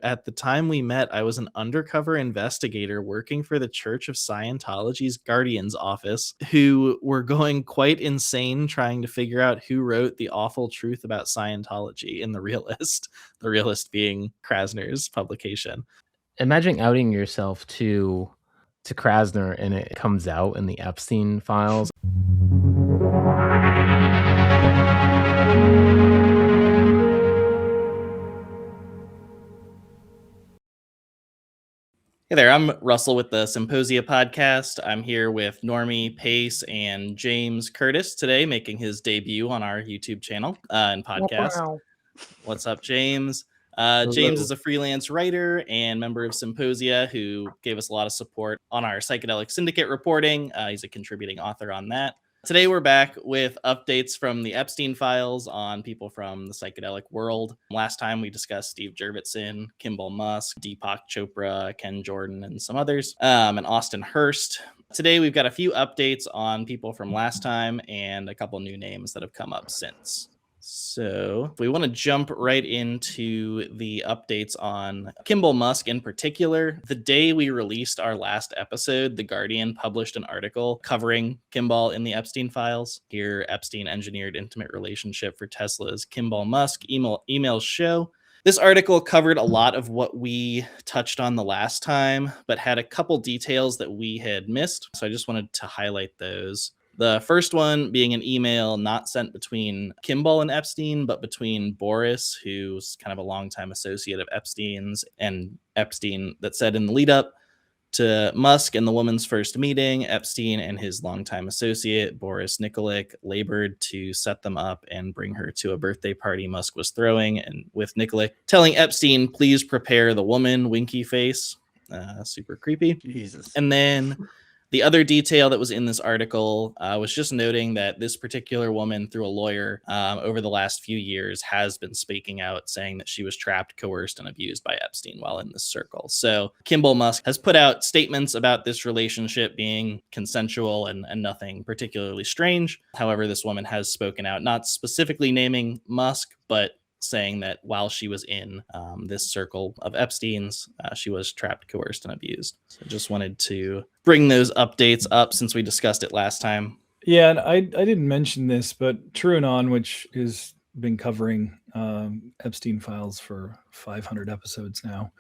at the time we met, I was an undercover investigator working for the Church of Scientology's Guardian's office, who were going quite insane trying to figure out who wrote The Awful Truth About Scientology in The Realist, The Realist being Krassner's publication. Imagine outing yourself to Krassner and it comes out in the Epstein files. Hey there, I'm Russell with the Psymposia podcast. I'm here with Normie Pace and James Curtis today, making his debut on our YouTube channel and podcast. Wow. What's up, James? James is a freelance writer and member of Psymposia who gave us a lot of support on our Psychedelic Syndicate reporting. He's a contributing author on that. Today, we're back with updates from the Epstein files on people from the psychedelic world. Last time, we discussed Steve Jurvetson, Kimbal Musk, Deepak Chopra, Ken Jordan, and some others, and Austin Hurst. Today, we've got a few updates on people from last time and a couple new names that have come up since. So we want to jump right into the updates on Kimbal Musk in particular. The day we released our last episode, The Guardian published an article covering Kimbal in the Epstein files. Here, Epstein engineered intimate relationship for Tesla's Kimbal Musk emails show. This article covered a lot of what we touched on the last time, but had a couple details that we had missed. So I just wanted to highlight those. The first one being an email not sent between Kimbal and Epstein, but between Boris, who's kind of a longtime associate of Epstein's, and Epstein, that said in the lead up to Musk and the woman's first meeting, Epstein and his longtime associate, Boris Nikolic, labored to set them up and bring her to a birthday party Musk was throwing, and with Nikolic telling Epstein, please prepare the woman, winky face. Super creepy. Jesus. And then the other detail that was in this article was just noting that this particular woman, through a lawyer over the last few years, has been speaking out, saying that she was trapped, coerced, and abused by Epstein while in this circle. So Kimbal Musk has put out statements about this relationship being consensual and nothing particularly strange. However, this woman has spoken out, not specifically naming Musk, but saying that while she was in this circle of Epstein's, she was trapped, coerced, and abused. So just wanted to bring those updates up since we discussed it last time. Yeah, and I didn't mention this, but TrueAnon, which has been covering Epstein files for 500 episodes now,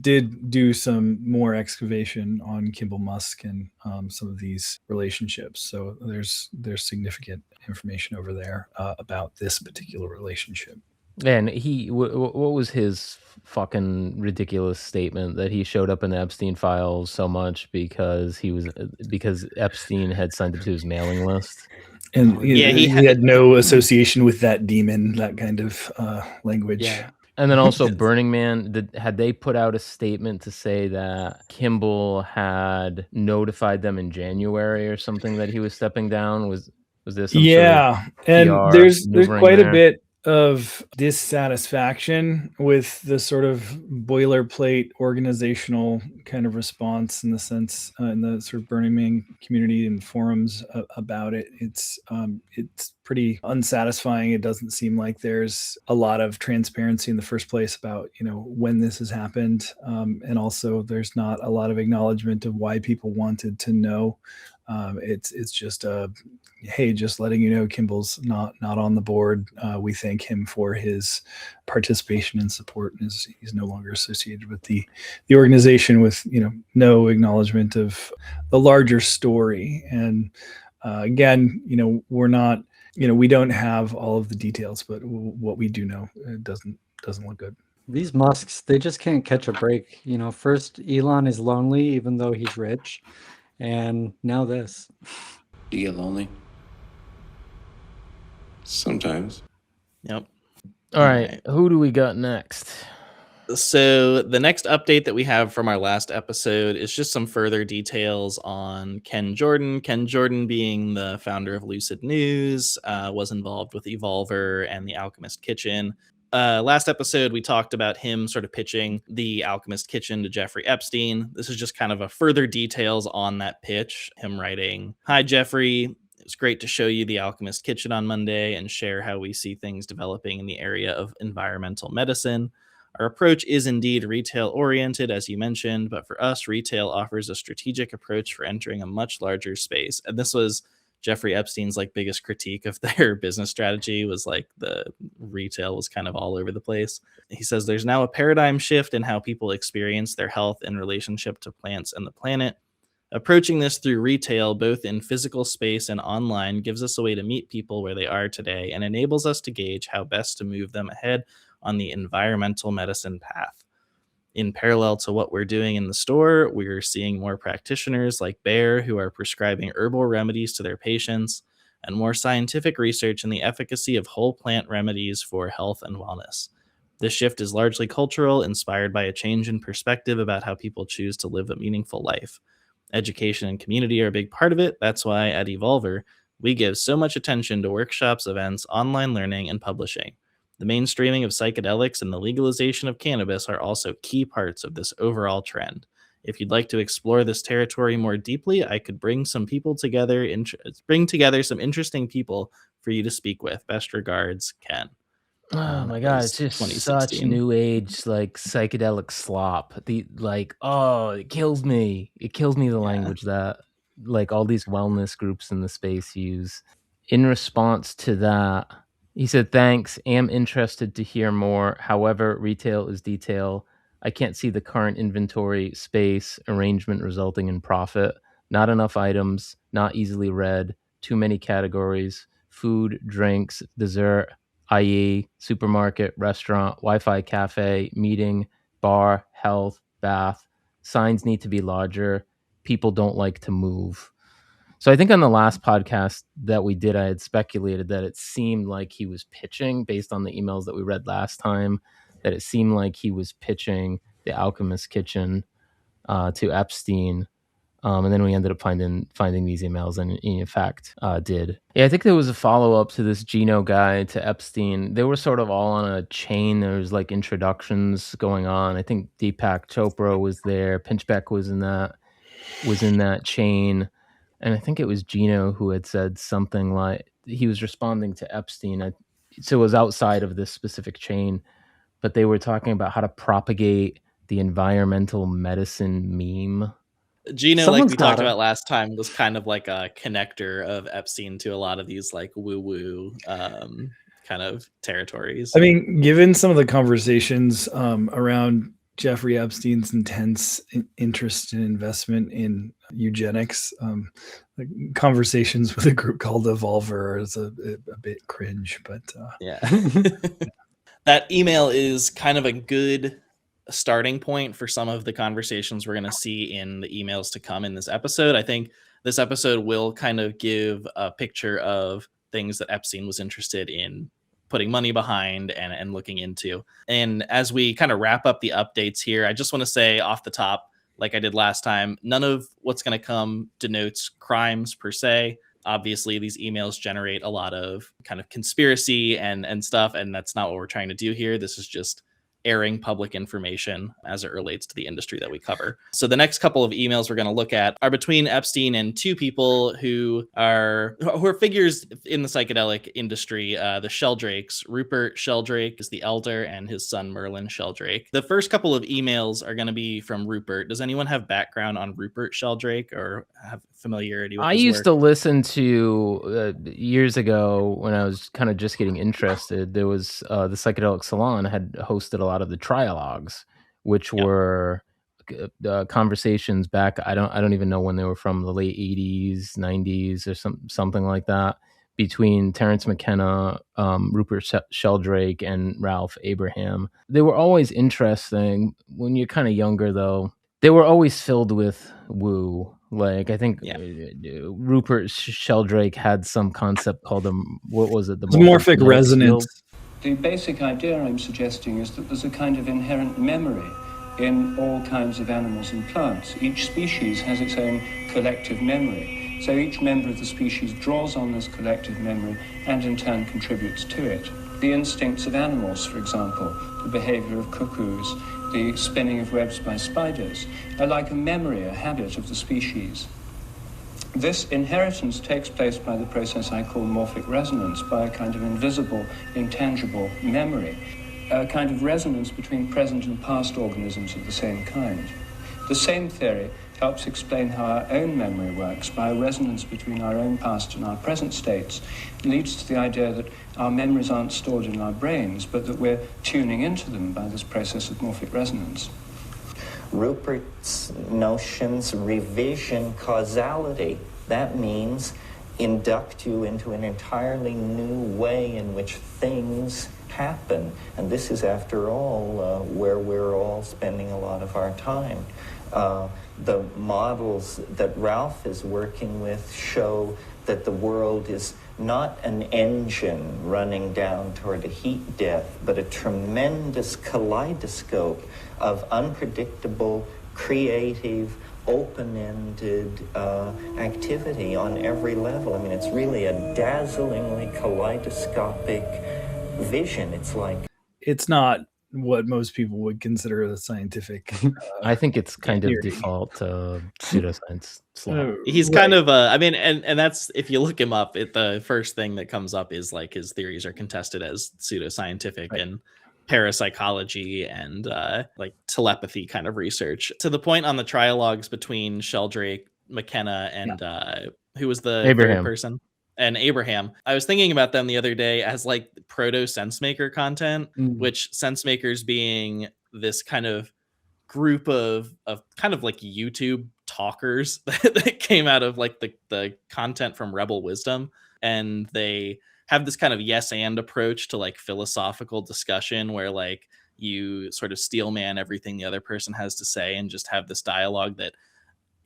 did do some more excavation on Kimbal Musk and some of these relationships. So there's significant information over there about this particular relationship. And what was his fucking ridiculous statement that he showed up in the Epstein files so much because Epstein had signed him to his mailing list? And he had no association with that demon, that kind of language. Yeah. And then also Burning Man, had they put out a statement to say that Kimbal had notified them in January or something that he was stepping down? Was there some sort of and PR there's quite there? A bit of dissatisfaction with the sort of boilerplate organizational kind of response, in the sense in the sort of Burning Man community and forums about it. It's pretty unsatisfying. It doesn't seem like there's a lot of transparency in the first place about when this has happened, and also there's not a lot of acknowledgement of why people wanted to know. It's just hey, just letting you know Kimbal's not on the board. We thank him for his participation and support, and he's no longer associated with the organization, with no acknowledgement of the larger story. And again, we're not, we don't have all of the details, but what we do know, it doesn't look good. These Musks, they just can't catch a break. First Elon is lonely even though he's rich, and now this. Do you get lonely? Sometimes. Yep. All right. Who do we got next? So the next update that we have from our last episode is just some further details on Ken Jordan. Ken Jordan, being the founder of Lucid News, was involved with Evolver and the Alchemist Kitchen. Last episode, we talked about him sort of pitching the Alchemist Kitchen to Jeffrey Epstein. This is just kind of a further details on that pitch. Him writing, "Hi, Jeffrey. It's great to show you the Alchemist Kitchen on Monday and share how we see things developing in the area of environmental medicine. Our approach is indeed retail-oriented, as you mentioned, but for us, retail offers a strategic approach for entering a much larger space. And this was Jeffrey Epstein's like biggest critique of their business strategy, was like the retail was kind of all over the place. He says there's now a paradigm shift in how people experience their health in relationship to plants and the planet. Approaching this through retail, both in physical space and online, gives us a way to meet people where they are today and enables us to gauge how best to move them ahead on the environmental medicine path. In parallel to what we're doing in the store, we're seeing more practitioners like Bayer who are prescribing herbal remedies to their patients, and more scientific research in the efficacy of whole plant remedies for health and wellness. This shift is largely cultural, inspired by a change in perspective about how people choose to live a meaningful life. Education and community are a big part of it. That's why at Evolver, we give so much attention to workshops, events, online learning, and publishing. The mainstreaming of psychedelics and the legalization of cannabis are also key parts of this overall trend. If you'd like to explore this territory more deeply, I could bring some together some interesting people for you to speak with. Best regards, Ken. Oh my God, it's just such new age, like psychedelic slop. It kills me. It kills me, the language that like all these wellness groups in the space use. In response to that, he said, thanks, am interested to hear more. However, retail is detail. I can't see the current inventory space arrangement resulting in profit. Not enough items, not easily read, too many categories, food, drinks, dessert, i.e. supermarket, restaurant, Wi-Fi cafe, meeting, bar, health, bath. Signs need to be larger. People don't like to move. So I think on the last podcast that we did, I had speculated that it seemed like he was pitching, based on the emails that we read last time, that it seemed like he was pitching the Alchemist Kitchen to Epstein. And then we ended up finding these emails, and in fact did. Yeah, I think there was a follow-up to this Gino guy to Epstein. They were sort of all on a chain. There was like introductions going on. I think Deepak Chopra was there. Pinchbeck was in that chain. And I think it was Gino who had said something like he was responding to Epstein. So it was outside of this specific chain, but they were talking about how to propagate the environmental medicine meme. Gino, like we talked about last time, was kind of like a connector of Epstein to a lot of these like woo-woo kind of territories. I mean, given some of the conversations around Jeffrey Epstein's intense interest and investment in eugenics, like conversations with a group called Evolver is a bit cringe, but yeah. That email is kind of a good starting point for some of the conversations we're going to see in the emails to come in this episode. I think this episode will kind of give a picture of things that Epstein was interested in putting money behind and looking into. And as we kind of wrap up the updates here, I just want to say off the top, like I did last time, none of what's going to come denotes crimes per se. Obviously, these emails generate a lot of kind of conspiracy and stuff, and that's not what we're trying to do here. This is just airing public information as it relates to the industry that we cover. So the next couple of emails we're going to look at are between Epstein and two people who are figures in the psychedelic industry, the Sheldrakes. Rupert Sheldrake is the elder, and his son Merlin Sheldrake. The first couple of emails are going to be from Rupert. Does anyone have background on Rupert Sheldrake or have familiarity with his work? To listen to years ago when I was kind of just getting interested. There was the Psychedelic Salon had hosted a lot of the trialogues, which were conversations back. I don't even know when they were from, the late 80s, 90s, or something like that, between Terence McKenna, Rupert Sheldrake, and Ralph Abraham. They were always interesting. When you're kind of younger, though, they were always filled with woo. Like, I think Rupert Sheldrake had some concept called what was it? The morphic resonance. The basic idea I'm suggesting is that there's a kind of inherent memory in all kinds of animals and plants. Each species has its own collective memory. So each member of the species draws on this collective memory and in turn contributes to it. The instincts of animals, for example, the behavior of cuckoos, the spinning of webs by spiders, are like a memory, a habit of the species. This inheritance takes place by the process I call morphic resonance, by a kind of invisible, intangible memory. a kind of resonance between present and past organisms of the same kind. The same theory helps explain how our own memory works by a resonance between our own past and our present states. It leads to the idea that our memories aren't stored in our brains, but that we're tuning into them by this process of morphic resonance. Rupert's notions revision causality. That means induct you into an entirely new way in which things happen. And this is, after all, where we're all spending a lot of our time. The models that Ralph is working with show that the world is not an engine running down toward a heat death, but a tremendous kaleidoscope of unpredictable, creative, open-ended activity on every level. I mean, it's really a dazzlingly kaleidoscopic vision. It's like... It's not what most people would consider the scientific. I think it's kind of default pseudoscience. He's kind of I mean, and that's, if you look him up, the first thing that comes up is like his theories are contested as pseudoscientific and parapsychology and like telepathy kind of research, to the point on the trialogues between Sheldrake, McKenna, and who was the third person? And Abraham. I was thinking about them the other day as like proto sensemaker content, which sensemakers being this kind of group of kind of like YouTube talkers that came out of like the content from Rebel Wisdom. And they have this kind of yes and approach to like philosophical discussion where like you sort of steel man everything the other person has to say and just have this dialogue that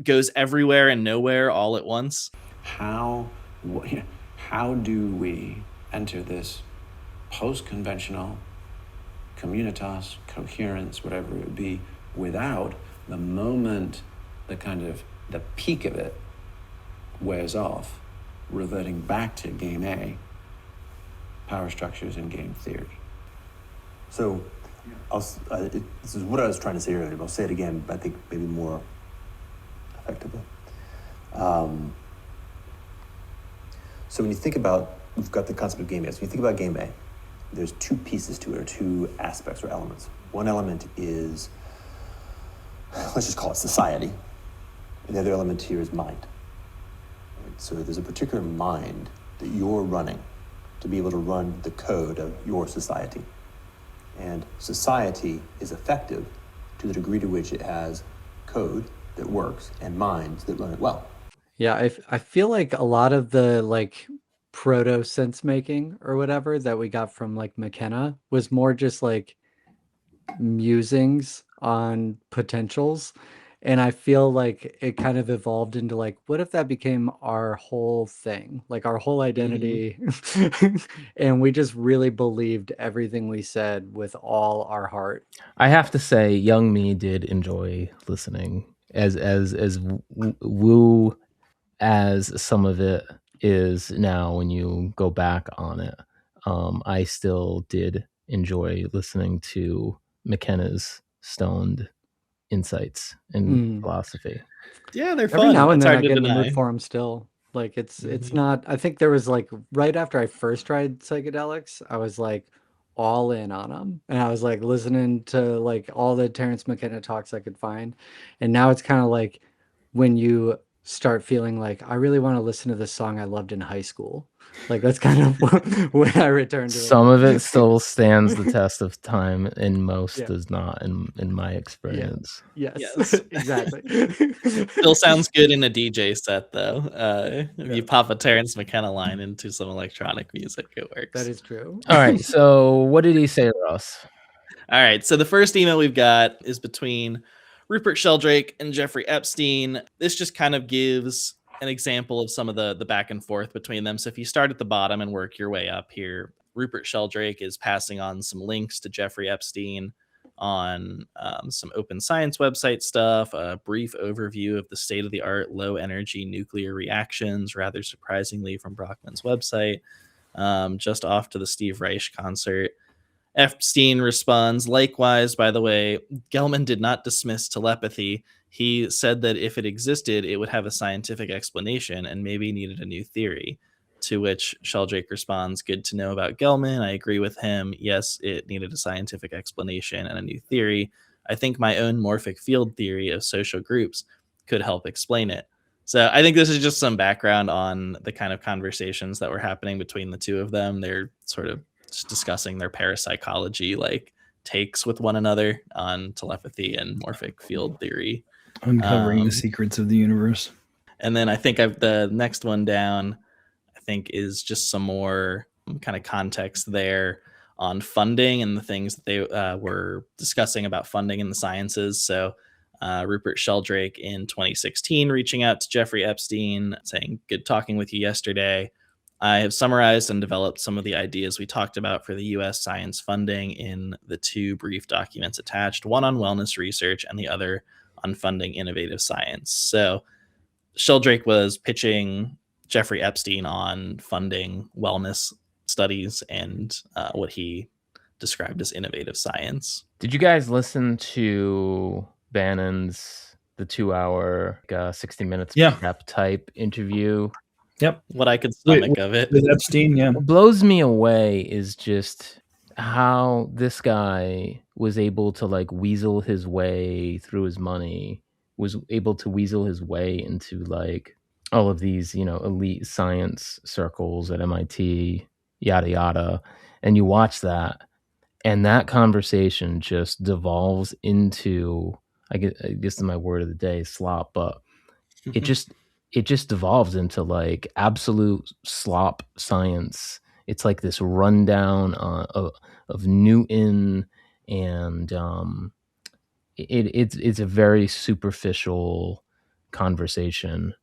goes everywhere and nowhere all at once. How do we enter this post-conventional communitas, coherence, whatever it would be, without the moment the peak of it wears off, reverting back to game A, power structures and game theory? So this is what I was trying to say earlier, but I'll say it again, but I think maybe more effectively. So when you think about, we've got the concept of game A. So when you think about game A, there's two pieces to it, or two aspects or elements. One element is, let's just call it society. And the other element here is mind. Right? So there's a particular mind that you're running to be able to run the code of your society. And society is effective to the degree to which it has code that works and minds that run it well. Yeah, I feel like a lot of the like proto sense making or whatever that we got from like McKenna was more just like musings on potentials. And I feel like it kind of evolved into like, what if that became our whole thing, like our whole identity? And we just really believed everything we said with all our heart. I have to say, young me did enjoy listening as woo as some of it is now when you go back on it. I still did enjoy listening to McKenna's stoned insights and philosophy. Yeah, they're fun. Every now and it's then I hard to get in the deny. mood for them still. Like it's not, I think there was like right after I first tried psychedelics, I was like all in on them. And I was like listening to like all the Terrence McKenna talks I could find. And now it's kind of like when you start feeling like I really want to listen to this song I loved in high school. Like that's kind of when I return to it. Some of it still stands the test of time, and most does not, in my experience. Yes. Exactly. Still sounds good in a DJ set, though. If you pop a Terrence McKenna line into some electronic music, it works. That is true. All right. So what did he say to us? All right. So the first email we've got is between Rupert Sheldrake and Jeffrey Epstein. This just kind of gives an example of some of the back and forth between them. So if you start at the bottom and work your way up here, Rupert Sheldrake is passing on some links to Jeffrey Epstein on some open science website stuff, a brief overview of the state-of-the-art low-energy nuclear reactions, rather surprisingly from Brockman's website, just off to the Steve Reich concert. Epstein responds, likewise, by the way, Gelman did not dismiss telepathy. He said that if it existed, it would have a scientific explanation and maybe needed a new theory. To which Sheldrake responds, "Good to know about Gelman. I agree with him. Yes, it needed a scientific explanation and a new theory. I think my own morphic field theory of social groups could help explain it." So I think this is just some background on the kind of conversations that were happening between the two of them. They're sort of just discussing their parapsychology like takes with one another on telepathy and morphic field theory. Uncovering the secrets of the universe. And then I think the next one down, I think, is just some more kind of context there on funding and the things that they were discussing about funding in the sciences. So Rupert Sheldrake in 2016 reaching out to Jeffrey Epstein saying, "Good talking with you yesterday. I have summarized and developed some of the ideas we talked about for the U.S. science funding in the two brief documents attached, one on wellness research and the other on funding innovative science." So Sheldrake was pitching Jeffrey Epstein on funding wellness studies and what he described as innovative science. Did you guys listen to Bannon's the 2-hour 60 minutes prep type interview? Yep. What I could stomach of it. With Epstein, yeah. What blows me away is just how this guy was able to like weasel his way through his money, was able to weasel his way into like all of these, you know, elite science circles at MIT, yada, yada. And you watch that, and that conversation just devolves into, I guess my word of the day, slop, but it just devolves into like absolute slop science. It's like this rundown of Newton, and it's a very superficial conversation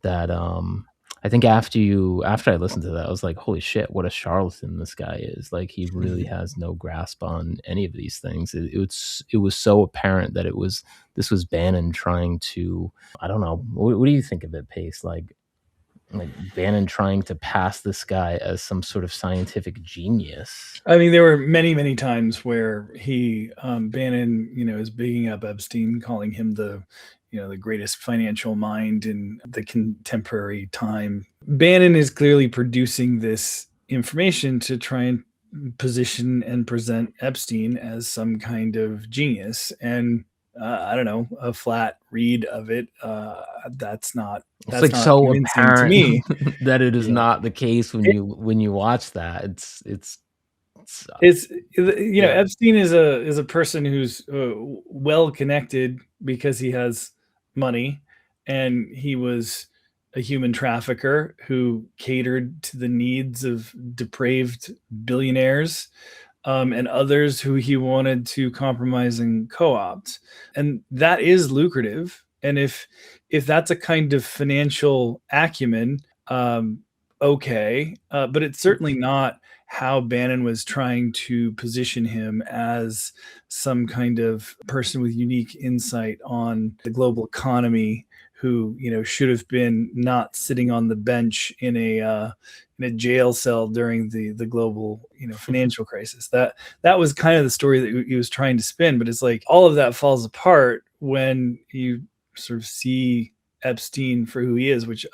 that I think after I listened to that, I was like, holy shit, what a charlatan this guy is. Like, he really has no grasp on any of these things. It was so apparent that this was Bannon trying to, I don't know, what do you think of it, Pace? Like Bannon trying to pass this guy as some sort of scientific genius. I mean, there were many, many times where Bannon, is bigging up Epstein, calling him the greatest financial mind in the contemporary time. Bannon is clearly producing this information to try and position and present Epstein as some kind of genius. And I don't know, a flat read of it. That's not. It's like so apparent to me that it is not the case when you watch that. Epstein is a person who's well connected because he has money, and he was a human trafficker who catered to the needs of depraved billionaires and others who he wanted to compromise and co-opt. And that is lucrative. And if that's a kind of financial acumen, okay. But it's certainly not how Bannon was trying to position him as some kind of person with unique insight on the global economy who, should have been not sitting on the bench in a jail cell during the global, financial crisis. That was kind of the story that he was trying to spin. But it's like all of that falls apart when you sort of see Epstein for who he is, which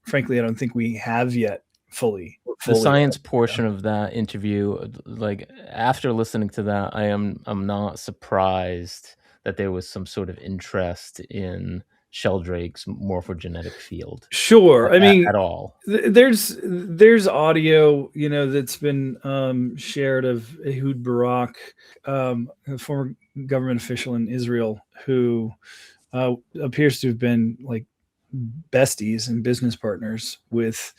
frankly, I don't think we have yet fully. The science portion of that interview, like after listening to that, I'm not surprised that there was some sort of interest in Sheldrake's morphogenetic field. Sure. At all. There's audio, that's been shared of Ehud Barak, a former government official in Israel who appears to have been like besties and business partners with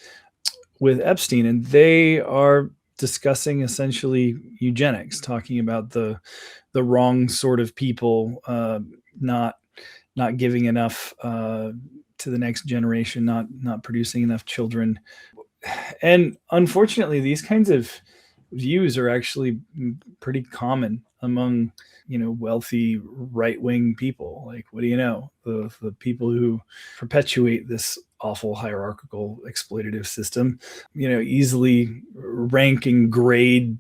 Epstein, and they are discussing essentially eugenics, talking about the wrong sort of people, not giving enough to the next generation, not producing enough children. And unfortunately, these kinds of views are actually pretty common among wealthy right-wing people. Like, what do you know? The people who perpetuate this awful hierarchical exploitative system, easily rank and grade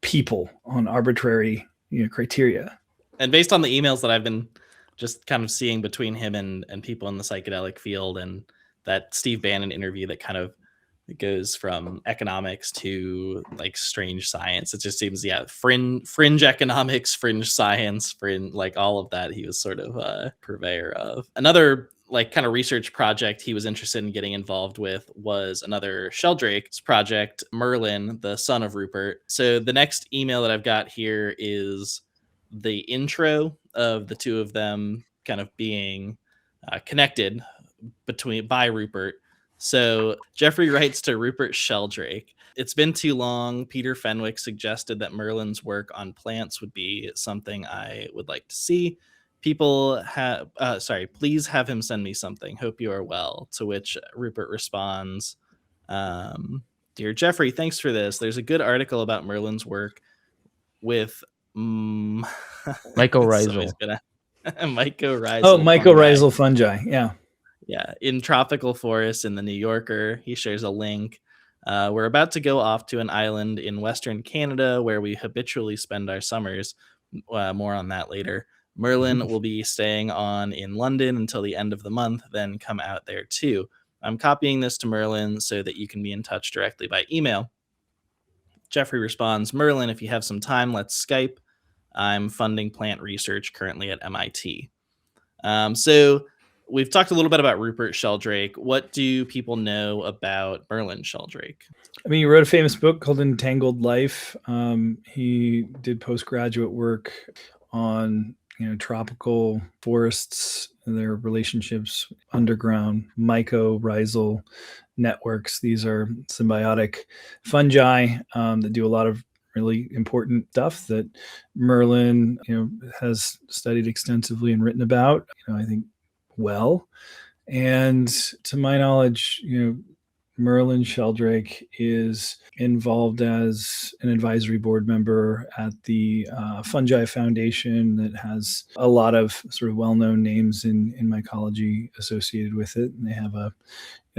people on arbitrary criteria. And based on the emails that I've been just kind of seeing between him and people in the psychedelic field, and that Steve Bannon interview that kind of It goes from economics to like strange science. It just seems, fringe economics, fringe science, fringe, like all of that. He was sort of a purveyor of. Another like kind of research project he was interested in getting involved with was another Sheldrake's project, Merlin, the son of Rupert. So the next email that I've got here is the intro of the two of them kind of being connected by Rupert. So Jeffrey writes to Rupert Sheldrake. It's been too long. Peter Fenwick suggested that Merlin's work on plants would be something I would like to see. Please have him send me something. Hope you are well. To which Rupert responds, Dear Jeffrey, thanks for this. There's a good article about Merlin's work with mycorrhizal. Mycorrhizal. Oh, mycorrhizal fungi. Yeah, in tropical forests in the New Yorker. He shares a link. We're about to go off to an island in Western Canada where we habitually spend our summers. More on that later. Merlin will be staying on in London until the end of the month, then come out there too. I'm copying this to Merlin so that you can be in touch directly by email. Jeffrey responds, Merlin, if you have some time, let's Skype. I'm funding plant research currently at MIT. So we've talked a little bit about Rupert Sheldrake. What do people know about Merlin Sheldrake? I mean, he wrote a famous book called Entangled Life. He did postgraduate work on tropical forests and their relationships, underground mycorrhizal networks. These are symbiotic fungi that do a lot of really important stuff that Merlin, has studied extensively and written about, I think well. And to my knowledge, Merlin Sheldrake is involved as an advisory board member at the Fungi Foundation that has a lot of sort of well-known names in mycology associated with it. And they have a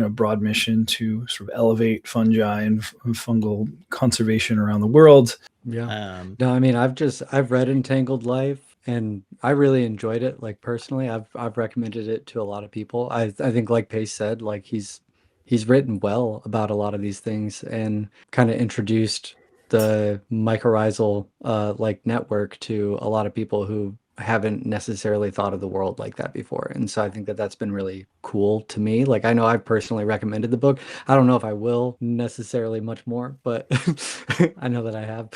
broad mission to sort of elevate fungi and fungal conservation around the world. Yeah. No, I mean, I've read Entangled Life and I really enjoyed it. Like personally, I've recommended it to a lot of people. I think like Pace said, like he's written well about a lot of these things and kind of introduced the mycorrhizal like network to a lot of people who haven't necessarily thought of the world like that before. And so I think that that's been really cool to me. Like I know I've personally recommended the book. I don't know if I will necessarily much more, but I know that I have.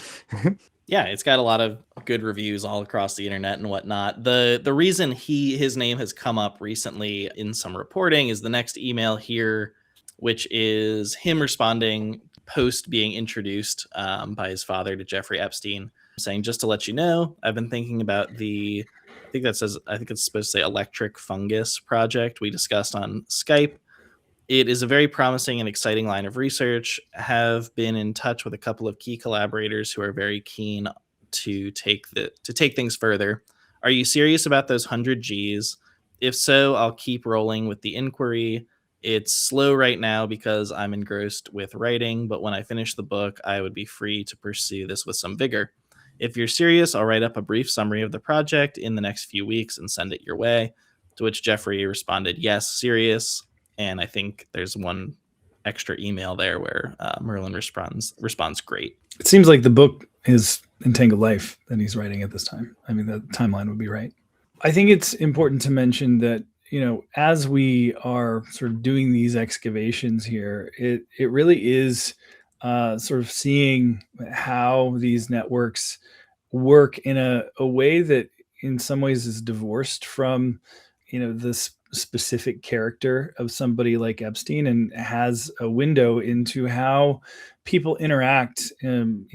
Yeah, it's got a lot of good reviews all across the internet and whatnot. The reason his name has come up recently in some reporting is the next email here, which is him responding post being introduced by his father to Jeffrey Epstein, saying, just to let you know, I've been thinking about I think it's supposed to say electric fungus project we discussed on Skype. It is a very promising and exciting line of research. Have been in touch with a couple of key collaborators who are very keen to take things further. Are you serious about those 100 Gs? If so, I'll keep rolling with the inquiry. It's slow right now because I'm engrossed with writing, but when I finish the book, I would be free to pursue this with some vigor. If you're serious, I'll write up a brief summary of the project in the next few weeks and send it your way. To which Jeffrey responded, yes, serious. And I think there's one extra email there where Merlin responds great. It seems like the book is Entangled Life that he's writing at this time. I mean, the timeline would be right. I think it's important to mention that, as we are sort of doing these excavations here, it really is sort of seeing how these networks work in a way that in some ways is divorced from, this specific character of somebody like Epstein, and has a window into how people interact in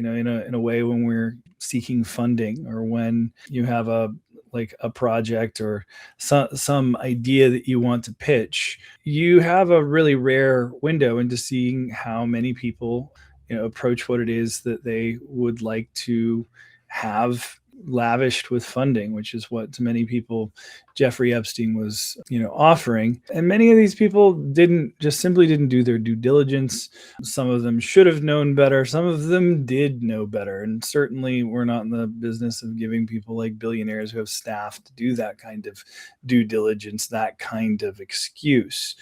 a way when we're seeking funding, or when you have a project or some idea that you want to pitch. You have a really rare window into seeing how many people approach what it is that they would like to have lavished with funding, which is what to many people Jeffrey Epstein was offering. And many of these people simply didn't do their due diligence. Some of them should have known better. Some of them did know better. And certainly we're not in the business of giving people like billionaires who have staff to do that kind of due diligence, that kind of excuse.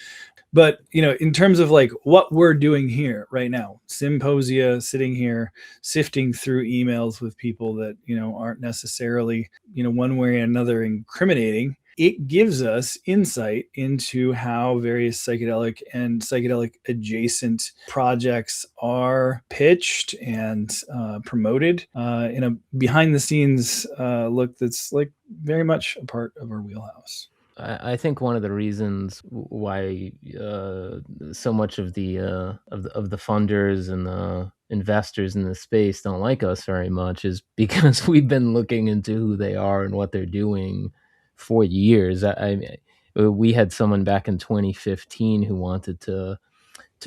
But, in terms of like what we're doing here right now, Psymposia, sitting here, sifting through emails with people that, aren't necessarily, one way or another incriminating, it gives us insight into how various psychedelic and psychedelic adjacent projects are pitched and promoted in a behind the scenes look that's like very much a part of our wheelhouse. I think one of the reasons why so much of the funders and the investors in the space don't like us very much is because we've been looking into who they are and what they're doing for years. We had someone back in 2015 who wanted to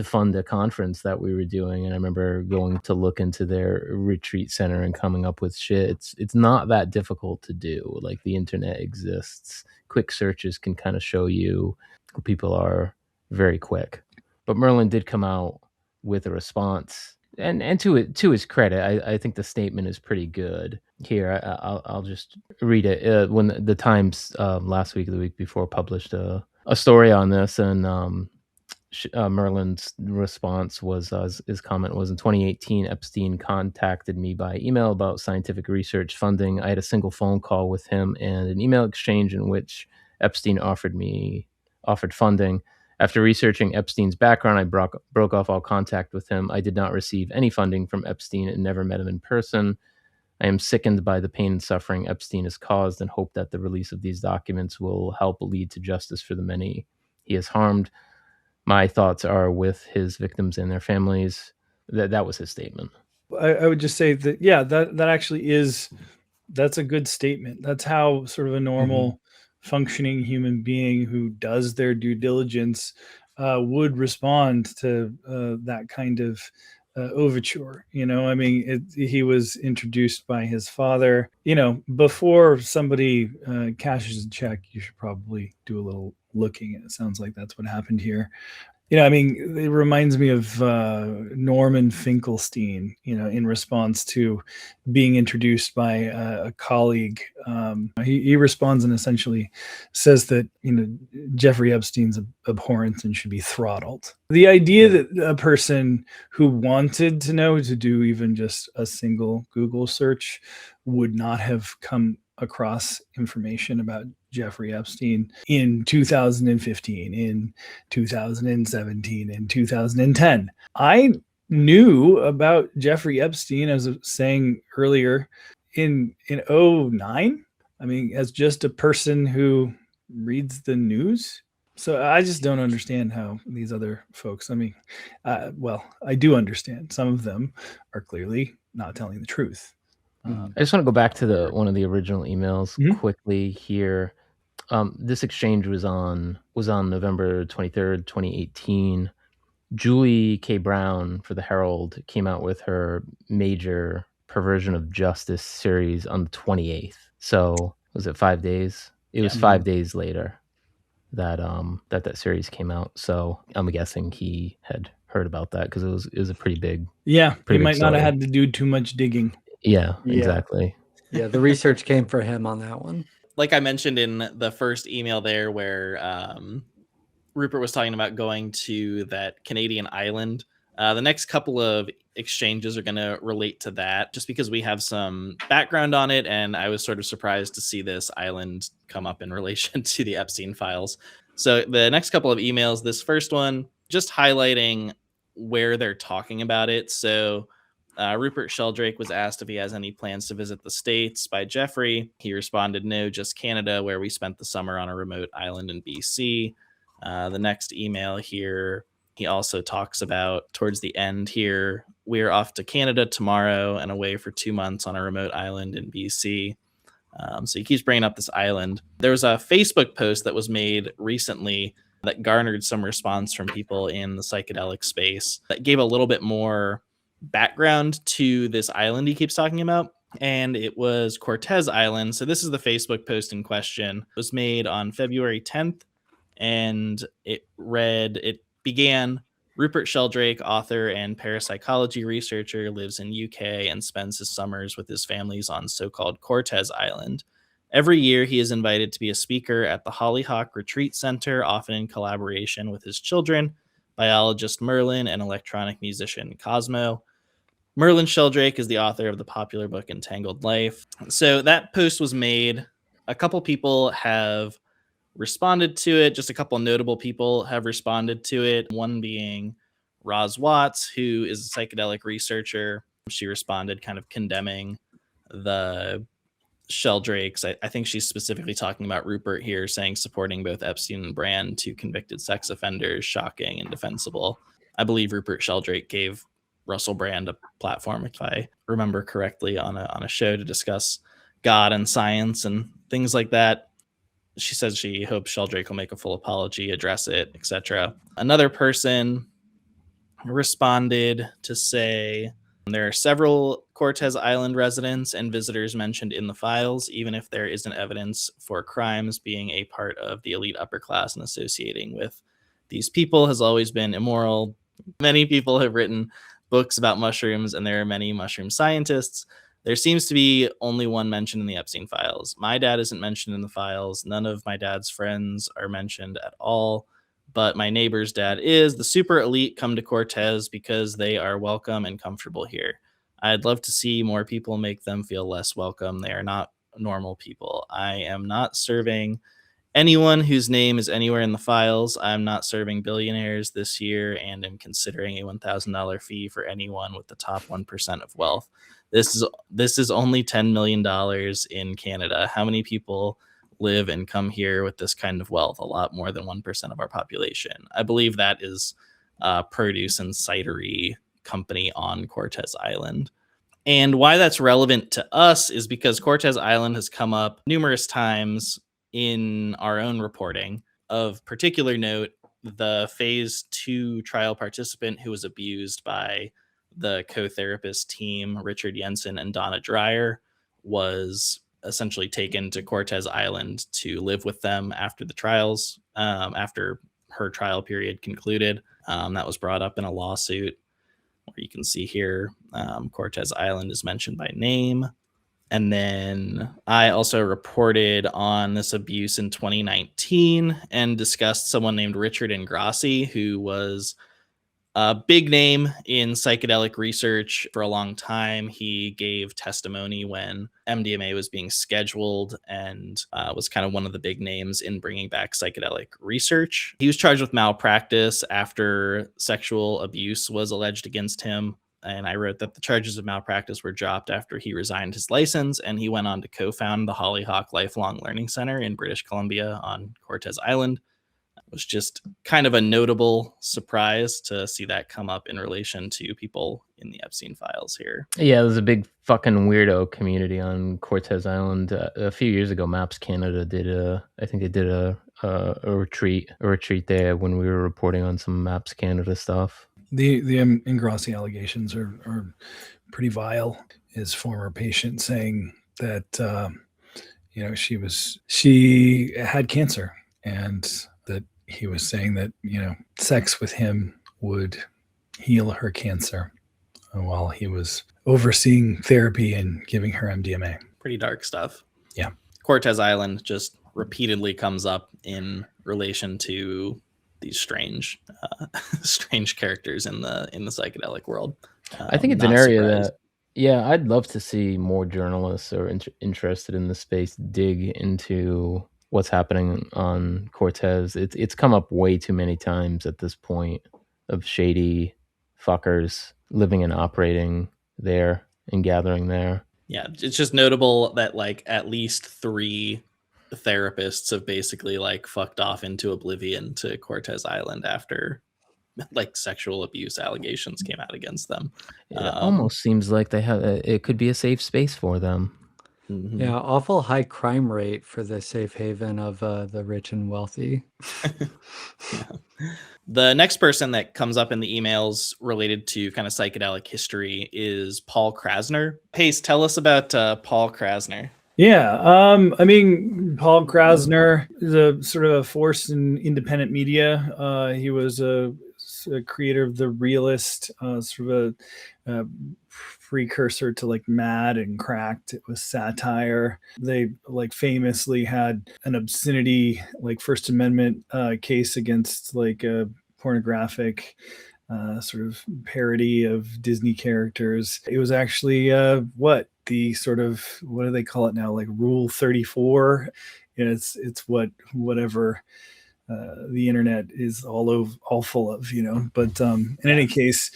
fund a conference that we were doing, and I remember going to look into their retreat center and coming up with shit. It's not that difficult to do. Like, the internet exists. Quick searches can kind of show you who people are very quick. But Merlin did come out with a response, and to his credit, I think the statement is pretty good. Here, I'll just read it. When the Times last week or the week before published a story on this, and Merlin's response was, his comment was, in 2018, Epstein contacted me by email about scientific research funding. I had a single phone call with him and an email exchange in which Epstein offered funding. After researching Epstein's background, I broke off all contact with him. I did not receive any funding from Epstein and never met him in person. I am sickened by the pain and suffering Epstein has caused and hope that the release of these documents will help lead to justice for the many he has harmed. My thoughts are with his victims and their families. That was his statement. I would just say that, yeah, that actually that's a good statement. That's how sort of a normal functioning human being who does their due diligence would respond to that kind of overture. He was introduced by his father. Before somebody cashes a check, you should probably do a little looking. And it sounds like that's what happened here. It reminds me of Norman Finkelstein, in response to being introduced by a colleague. He responds and essentially says that, Jeffrey Epstein's abhorrent and should be throttled. The idea that a person who wanted to know, to do even just a single Google search, would not have come across information about Jeffrey Epstein in 2015, in 2017, in 2010. I knew about Jeffrey Epstein, as I was saying earlier, in 2009. As just a person who reads the news. So I just don't understand how these other folks, I do understand. Some of them are clearly not telling the truth. I just want to go back to one of the original emails quickly here. This exchange was on November 23rd, 2018. Julie K. Brown for the Herald came out with her major Perversion of Justice series on the 28th. So was it 5 days? It was 5 days later that series came out. So I'm guessing he had heard about that because it was a pretty big. Yeah, he might not have had to do too much digging. Yeah, exactly. Yeah, the research came for him on that one. Like I mentioned in the first email there, where Rupert was talking about going to that Canadian island. The next couple of exchanges are going to relate to that, just because we have some background on it, and I was sort of surprised to see this island come up in relation to the Epstein files. So the next couple of emails, this first one, just highlighting where they're talking about it. So Rupert Sheldrake was asked if he has any plans to visit the States by Jeffrey. He responded, no, just Canada, where we spent the summer on a remote island in BC. The next email here, he also talks about, towards the end here, we're off to Canada tomorrow and away for 2 months on a remote island in BC. So he keeps bringing up this island. There was a Facebook post that was made recently that garnered some response from people in the psychedelic space that gave a little bit more background to this island he keeps talking about. And it was Cortes Island. So this is the Facebook post in question. It was made on February 10th. And it began, Rupert Sheldrake, author and parapsychology researcher, lives in UK and spends his summers with his families on so-called Cortes Island. Every year, he is invited to be a speaker at the Hollyhock Retreat Center, often in collaboration with his children, biologist Merlin and electronic musician Cosmo. Merlin Sheldrake is the author of the popular book Entangled Life. So that post was made. A couple people have responded to it. Just a couple notable people have responded to it. One being Roz Watts, who is a psychedelic researcher. She responded kind of condemning the Sheldrakes. I think she's specifically talking about Rupert here, saying supporting both Epstein and Brand, two convicted sex offenders, shocking and defensible. I believe Rupert Sheldrake gave Russell Brand a platform, if I remember correctly, on a show to discuss God and science and things like that. She says she hopes Sheldrake will make a full apology, address it, etc. Another person responded to say there are several Cortes Island residents and visitors mentioned in the files, even if there isn't evidence for crimes, being a part of the elite upper class and associating with these people has always been immoral. Many people have written books about mushrooms, and there are many mushroom scientists. There seems to be only one mentioned in the Epstein files. My dad isn't mentioned in the files. None of my dad's friends are mentioned at all, but my neighbor's dad is. The super elite come to Cortes because they are welcome and comfortable here. I'd love to see more people make them feel less welcome. They are not normal people. I am not serving anyone whose name is anywhere in the files. I'm not serving billionaires this year and am considering a $1,000 fee for anyone with the top 1% of wealth. This is only $10 million in Canada. How many people live and come here with this kind of wealth? A lot more than 1% of our population. I believe that is a produce and cidery company on Cortes Island. And why that's relevant to us is because Cortes Island has come up numerous times in our own reporting. Of particular note, the phase 2 trial participant who was abused by the co-therapist team, Richard Jensen and Donna Dreyer, was essentially taken to Cortes Island to live with them after the trials, after her trial period concluded. That was brought up in a lawsuit where you can see here Cortes Island is mentioned by name. And then I also reported on this abuse in 2019 and discussed someone named Richard Ingrassi, who was a big name in psychedelic research for a long time. He gave testimony when MDMA was being scheduled and was kind of one of the big names in bringing back psychedelic research. He was charged with malpractice after sexual abuse was alleged against him. And I wrote that the charges of malpractice were dropped after he resigned his license, and he went on to co-found the Hollyhock Lifelong Learning Center in British Columbia on Cortes Island. It was just kind of a notable surprise to see that come up in relation to people in the Epstein files here. Yeah, there's a big fucking weirdo community on Cortes Island. A few years ago, Maps Canada did a retreat there when we were reporting on some Maps Canada stuff. The Ingrassi allegations are pretty vile. His former patient saying that she had cancer, and that he was saying that sex with him would heal her cancer while he was overseeing therapy and giving her MDMA. Pretty dark stuff. Yeah. Cortes Island just repeatedly comes up in relation to these strange characters in the psychedelic world. I think it's an area that, I'd love to see more journalists or interested in the space dig into what's happening on Cortes. It's come up way too many times at this point of shady fuckers living and operating there and gathering there. Yeah, it's just notable that like at least 3 therapists have basically like fucked off into oblivion to Cortes Island after like sexual abuse allegations came out against them. It almost seems like it could be a safe space for them. Mm-hmm. Yeah, awful high crime rate for the safe haven of the rich and wealthy. Yeah. The next person that comes up in the emails related to kind of psychedelic history is Paul Krassner. Pace, tell us about Paul Krassner. Yeah, Paul Krassner is a sort of a force in independent media. He was a creator of the realist, sort of a precursor to like Mad and Cracked. It was satire. They like famously had an obscenity, like First Amendment case against like a pornographic sort of parody of Disney characters. It was actually what do they call it now? Like Rule 34. It's whatever the internet is all full of, But in any case,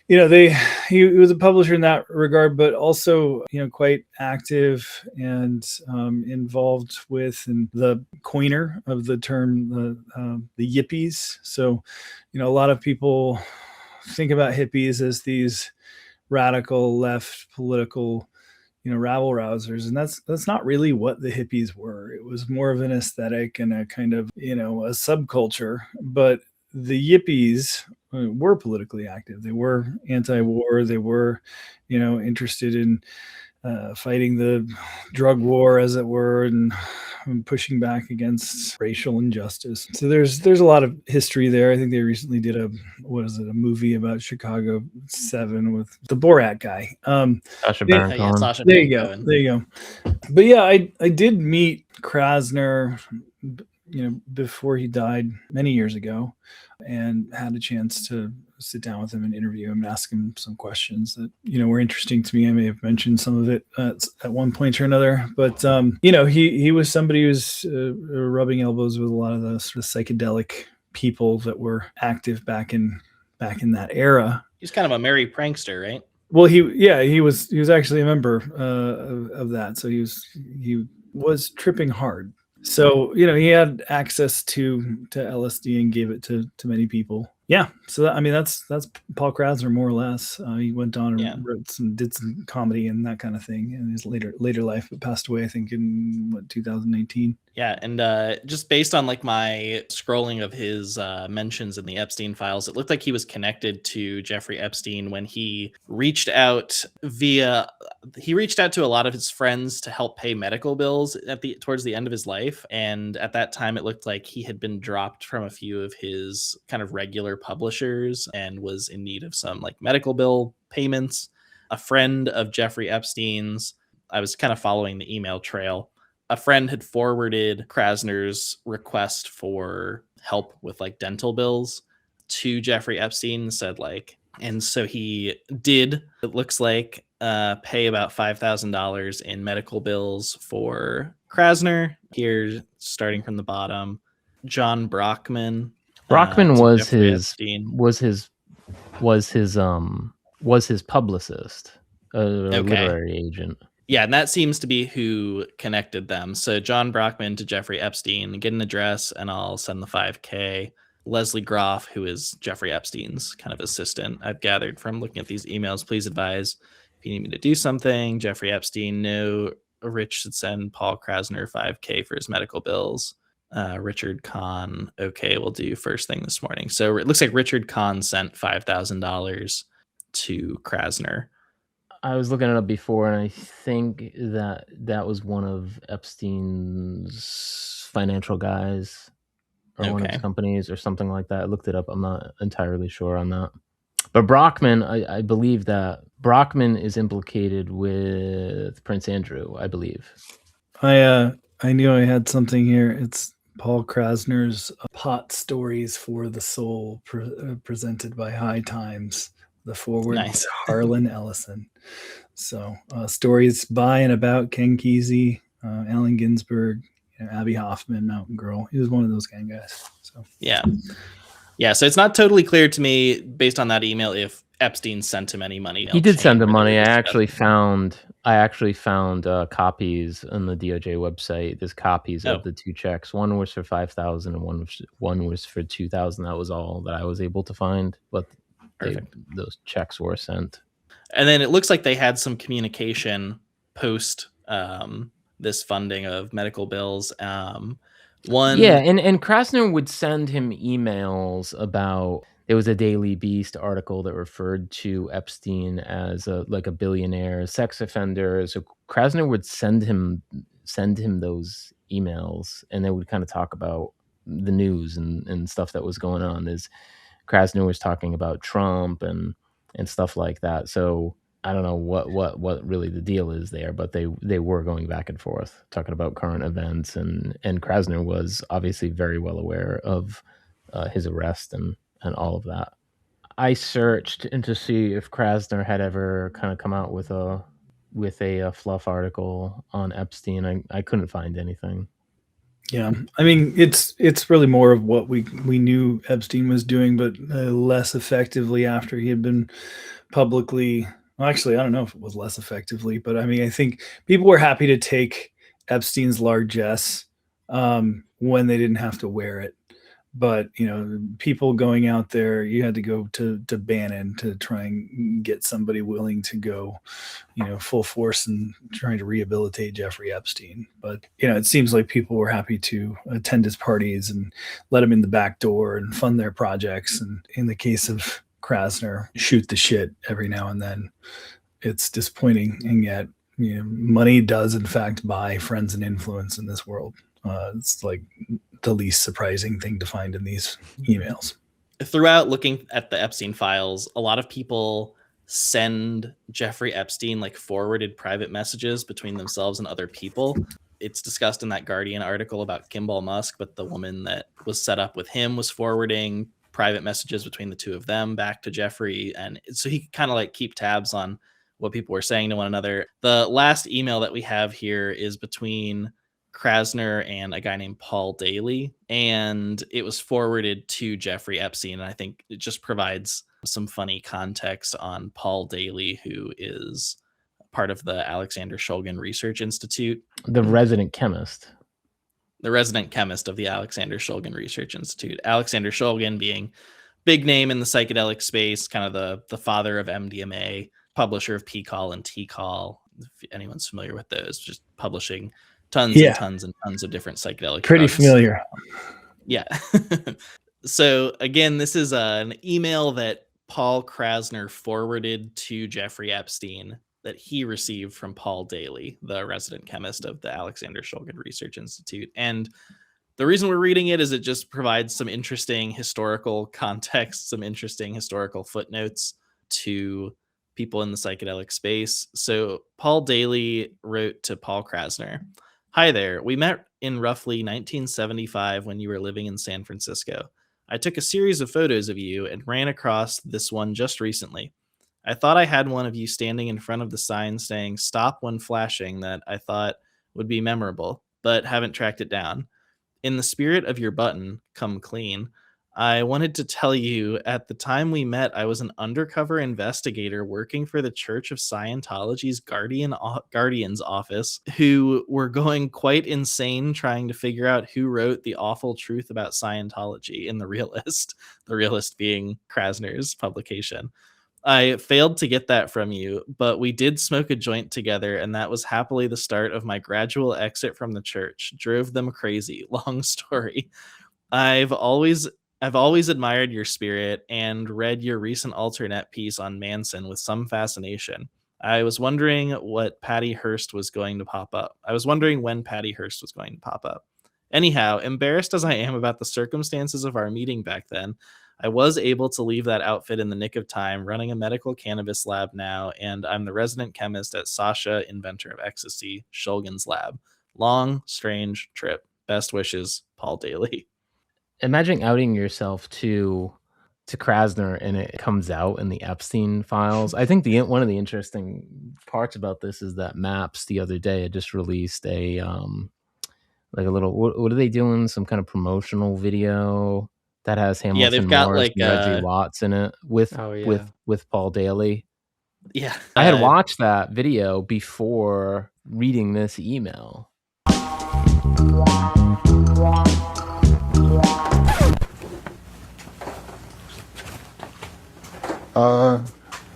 he was a publisher in that regard, but also quite active and involved with the coiner of the term the yippies. So a lot of people think about hippies as these radical left political rabble rousers, and that's not really what the hippies were. It was more of an aesthetic and a kind of a subculture. But the yippies were politically active. They were anti-war. They were interested in fighting the drug war, as it were, and pushing back against racial injustice. So there's a lot of history there. I think they recently did a movie about Chicago 7 with the Borat guy. Sacha Baron Cohen. Sacha There you Baron go. Cohen. There you go. But yeah, I did meet Krassner, before he died many years ago, and had a chance to sit down with him and interview him and ask him some questions that were interesting to me. I may have mentioned some of it at one point or another, but he was somebody who was rubbing elbows with a lot of the sort of psychedelic people that were active back in that era. He's kind of a merry prankster, right? Well, he was actually a member of that, so he was tripping hard. So he had access to LSD and gave it to many people. Yeah, so that's Paul Krassner more or less. He went on and did some comedy and that kind of thing in his later life, but passed away I think in 2019. Yeah, and just based on like my scrolling of his mentions in the Epstein files, it looked like he was connected to Jeffrey Epstein when he reached out to a lot of his friends to help pay medical bills towards the end of his life. And at that time, it looked like he had been dropped from a few of his kind of regular publishers and was in need of some like medical bill payments. A friend of Jeffrey Epstein's, I was kind of following the email trail. A friend had forwarded Krassner's request for help with like dental bills to Jeffrey Epstein and said and so he did, it looks like, pay about $5,000 in medical bills for Krassner. Here, starting from the bottom, John Brockman. Brockman was his publicist, a literary agent. Yeah, and that seems to be who connected them. So John Brockman to Jeffrey Epstein, get an address and I'll send the $5,000. Leslie Groff, who is Jeffrey Epstein's kind of assistant, I've gathered from looking at these emails, please advise if you need me to do something. Jeffrey Epstein, no, Rich should send Paul Krassner $5,000 for his medical bills. Richard Kahn, okay, we'll do first thing this morning. So it looks like Richard Kahn sent $5,000 to Krassner. I was looking it up before, and I think that was one of Epstein's financial guys or one of his companies or something like that. I looked it up. I'm not entirely sure on that. But Brockman, I believe that Brockman is implicated with Prince Andrew, I believe. I knew I had something here. It's Paul Krassner's Pot Stories for the Soul, presented by High Times. The forward, nice. Harlan Ellison. So stories by and about Ken Kesey, Allen Ginsberg, Abby Hoffman, Mountain Girl. He was one of those kind of guys. So yeah. So it's not totally clear to me based on that email if Epstein sent him any money. He did send him money. I actually found copies on the DOJ website. There's copies of the two checks. One was for $5,000 and one was for $2,000. That was all that I was able to find. But those checks were sent. And then it looks like they had some communication post this funding of medical bills. And Krassner would send him emails about. There was a Daily Beast article that referred to Epstein as a billionaire sex offender. So Krassner would send him those emails, and they would kind of talk about the news and stuff that was going on. Krassner was talking about Trump and stuff like that. So I don't know what really the deal is there, but they were going back and forth talking about current events, and Krassner was obviously very well aware of his arrest and all of that. I searched to see if Krassner had ever kind of come out with a fluff article on Epstein. I couldn't find anything. Yeah, I mean, it's really more of what we knew Epstein was doing, but less effectively after he had been publicly. Well, actually, I don't know if it was less effectively, but I mean, I think people were happy to take Epstein's largesse when they didn't have to wear it. But people going out there, you had to go to Bannon to try and get somebody willing to go, full force and trying to rehabilitate Jeffrey Epstein. But it seems like people were happy to attend his parties and let him in the back door and fund their projects. And in the case of Krassner, shoot the shit every now and then. It's disappointing, and yet money does in fact buy friends and influence in this world. It's like the least surprising thing to find in these emails. Throughout looking at the Epstein files, a lot of people send Jeffrey Epstein like forwarded private messages between themselves and other people. It's discussed in that Guardian article about Kimbal Musk, but the woman that was set up with him was forwarding private messages between the two of them back to Jeffrey. And so he could kind of like keep tabs on what people were saying to one another. The last email that we have here is between Krassner and a guy named Paul Daley, and it was forwarded to Jeffrey Epstein. And I think it just provides some funny context on Paul Daley, who is part of the Alexander Shulgin Research Institute. The resident chemist. The resident chemist of the Alexander Shulgin Research Institute. Alexander Shulgin being big name in the psychedelic space, kind of the father of MDMA, publisher of P-Call and T-Call. If anyone's familiar with those, just publishing tons and tons and tons of different psychedelic Pretty drugs. Familiar. Yeah. So again, this is an email that Paul Krassner forwarded to Jeffrey Epstein that he received from Paul Daley, the resident chemist of the Alexander Shulgin Research Institute. And the reason we're reading it is it just provides some interesting historical context, some interesting historical footnotes to people in the psychedelic space. So Paul Daley wrote to Paul Krassner, "Hi there. We met in roughly 1975 when you were living in San Francisco. I took a series of photos of you and ran across this one just recently. I thought I had one of you standing in front of the sign saying stop when flashing that I thought would be memorable, but haven't tracked it down. In the spirit of your button, come clean, I wanted to tell you at the time we met, I was an undercover investigator working for the Church of Scientology's Guardian's office, who were going quite insane trying to figure out who wrote the awful truth about Scientology in The Realist, The Realist being Krassner's publication. I failed to get that from you, but we did smoke a joint together, and that was happily the start of my gradual exit from the church. Drove them crazy. Long story. I've always admired your spirit and read your recent alternate piece on Manson with some fascination. I was wondering when Patty Hearst was going to pop up. Anyhow, embarrassed as I am about the circumstances of our meeting back then, I was able to leave that outfit in the nick of time, running a medical cannabis lab now, and I'm the resident chemist at Sasha, inventor of ecstasy, Shulgin's lab. Long, strange trip. Best wishes, Paul Daley." Imagine outing yourself to Krassner and it comes out in the Epstein files. I think one of the interesting parts about this is that Maps the other day had just released a like a little what are they doing? Some kind of promotional video that has Hamilton they've got Morris like and Reggie Watts in it with Paul Daley. Yeah. I had watched that video before reading this email.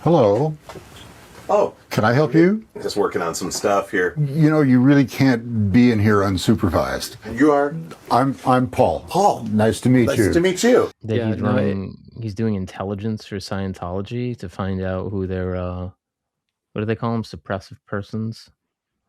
Hello. Oh. Can I help you? Just working on some stuff here. You know, you really can't be in here unsupervised. You are? I'm Paul. Paul. Nice to meet you. Nice to meet you. He's doing intelligence for Scientology to find out who their, what do they call them? Suppressive persons?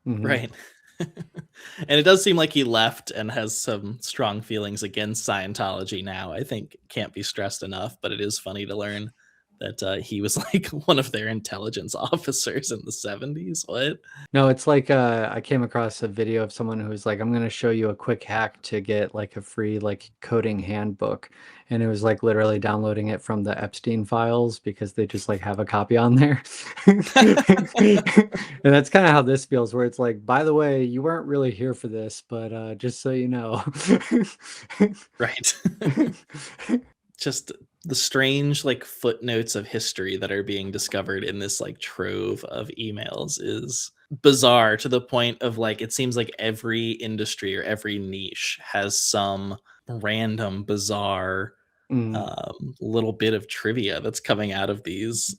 Mm-hmm. Right. And it does seem like he left and has some strong feelings against Scientology now. I think can't be stressed enough, but it is funny to learn that he was like one of their intelligence officers in the 70s. What? No, it's like I came across a video of someone who's like, I'm going to show you a quick hack to get like a free like coding handbook. And it was like literally downloading it from the Epstein files because they just like have a copy on there. And that's kind of how this feels, where it's like, by the way, you weren't really here for this, but just so you know. Right. Just the strange like footnotes of history that are being discovered in this like trove of emails is bizarre, to the point of like it seems like every industry or every niche has some random bizarre little bit of trivia that's coming out of these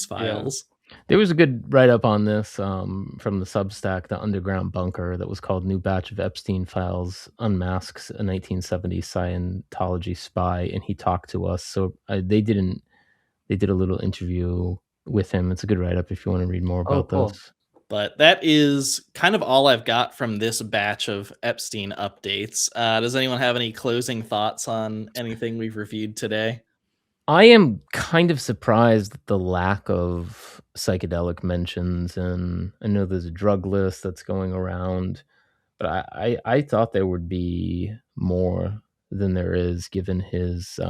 files. There was a good write-up on this from the Substack, The Underground Bunker, that was called New Batch of Epstein Files Unmasks a 1970s Scientology Spy, and he talked to us. So they did a little interview with him. It's a good write-up if you want to read more about this. But that is kind of all I've got from this batch of Epstein updates. Does anyone have any closing thoughts on anything we've reviewed today? I am kind of surprised at the lack of psychedelic mentions, and I know there's a drug list that's going around, but I thought there would be more than there is, given his,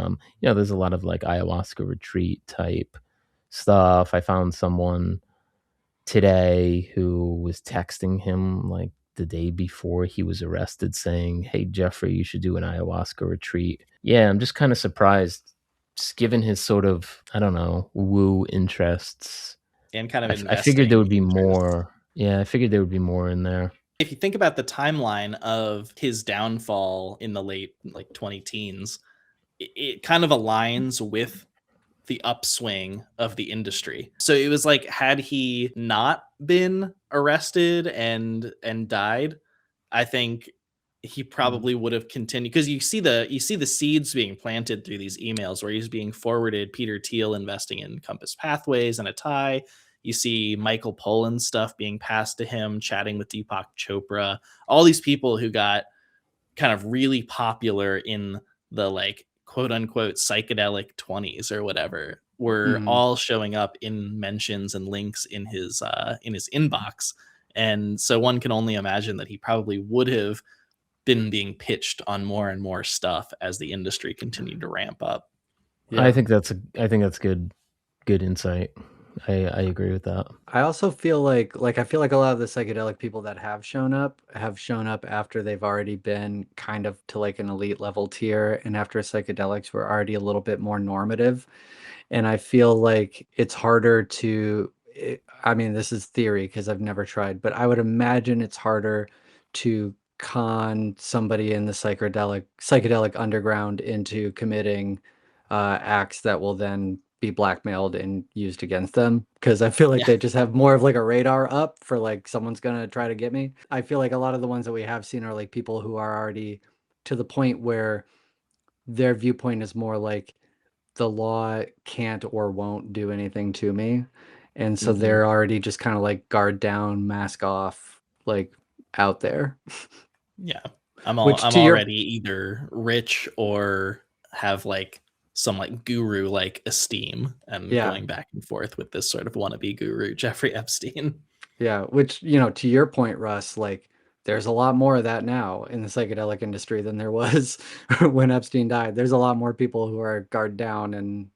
there's a lot of like ayahuasca retreat type stuff. I found someone today who was texting him like the day before he was arrested saying, "Hey, Jeffrey, you should do an ayahuasca retreat." Yeah, I'm just kind of surprised, just given his sort of, I don't know, woo interests. And kind of I figured there would be more. Yeah, I figured there would be more in there. If you think about the timeline of his downfall in the late like 20-teens, it kind of aligns with the upswing of the industry. So it was like, had he not been arrested and died, I think he probably would have continued, because you see the seeds being planted through these emails where he's being forwarded Peter Thiel investing in Compass Pathways and Atai. You see Michael Pollan's stuff being passed to him, chatting with Deepak Chopra, all these people who got kind of really popular in the like quote unquote psychedelic 20s or whatever were all showing up in mentions and links in his inbox. And so one can only imagine that he probably would have been being pitched on more and more stuff as the industry continued to ramp up. Yeah. I think that's good insight. I agree with that. I also feel like a lot of the psychedelic people that have shown up after they've already been kind of to like an elite level tier, and after psychedelics were already a little bit more normative. And I feel like it's harder to, I mean, this is theory because I've never tried, but I would imagine it's harder to con somebody in the psychedelic underground into committing acts that will then be blackmailed and used against them, because I feel like they just have more of like a radar up for like someone's gonna try to get me. I feel like a lot of the ones that we have seen are like people who are already to the point where their viewpoint is more like the law can't or won't do anything to me, and so they're already just kind of like guard down, mask off, like out there. Yeah, I'm already either rich or have like some like guru like esteem, and going back and forth with this sort of wannabe guru Jeffrey Epstein. Yeah, which, you know, to your point, Russ, like there's a lot more of that now in the psychedelic industry than there was when Epstein died. There's a lot more people who are guard down and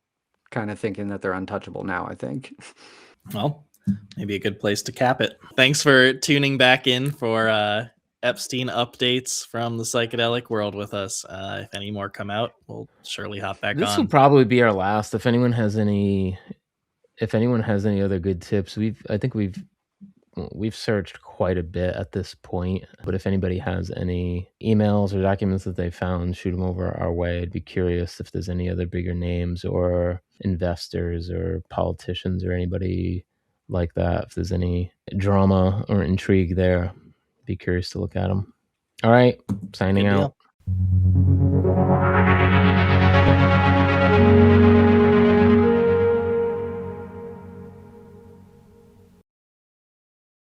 kind of thinking that they're untouchable now, I think. Well, maybe a good place to cap it. Thanks for tuning back in for Epstein updates from the psychedelic world with us. If any more come out, we'll surely hop back on. This will probably be our last. If anyone has any other good tips, I think we've searched quite a bit at this point, but if anybody has any emails or documents that they found, shoot them over our way. I'd be curious if there's any other bigger names or investors or politicians or anybody like that. If there's any drama or intrigue there, be curious to look at them. All right, signing out.